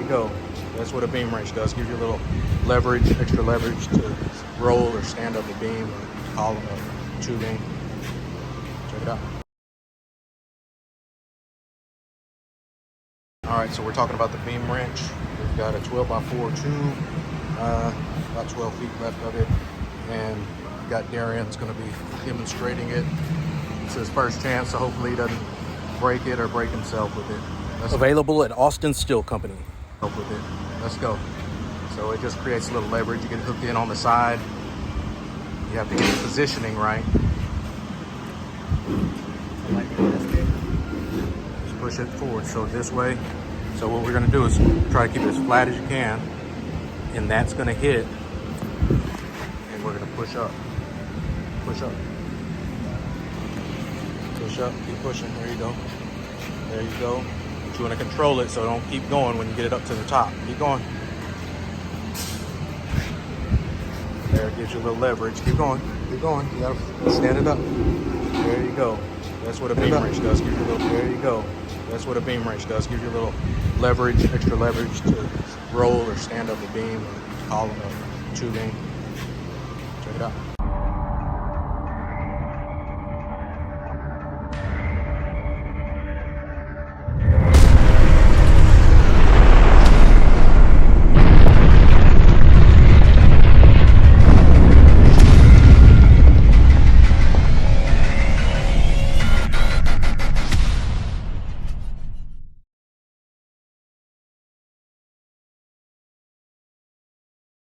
go. That's what a beam wrench does. Gives you a little leverage, extra leverage to roll or stand up a beam or column or tubing. Check it out. All right, so we're talking about the beam wrench. We've got a 12x4 tube, about 12 feet left of it, and we've got Darian's going to be demonstrating it. It's his first chance, so hopefully he doesn't break it or break himself with it. Available at Austin Steel Company. With it. Let's go. So it just creates a little leverage. You get hooked in on the side. You have to get the positioning right. Just push it forward. So this way. So what we're going to do is try to keep it as flat as you can. And that's going to hit. And we're going to push up. Push up. Push up. Keep pushing. There you go. There you go. But you want to control it so don't keep going when you get it up to the top. Keep going. There, it gives you a little leverage. Keep going. Keep going. You gotta stand it up. There you go. That's what a beam wrench does. Give you a little. There you go. That's what a beam wrench does. Gives you a little leverage, extra leverage to roll or stand up a beam or column or tubing. Check it out.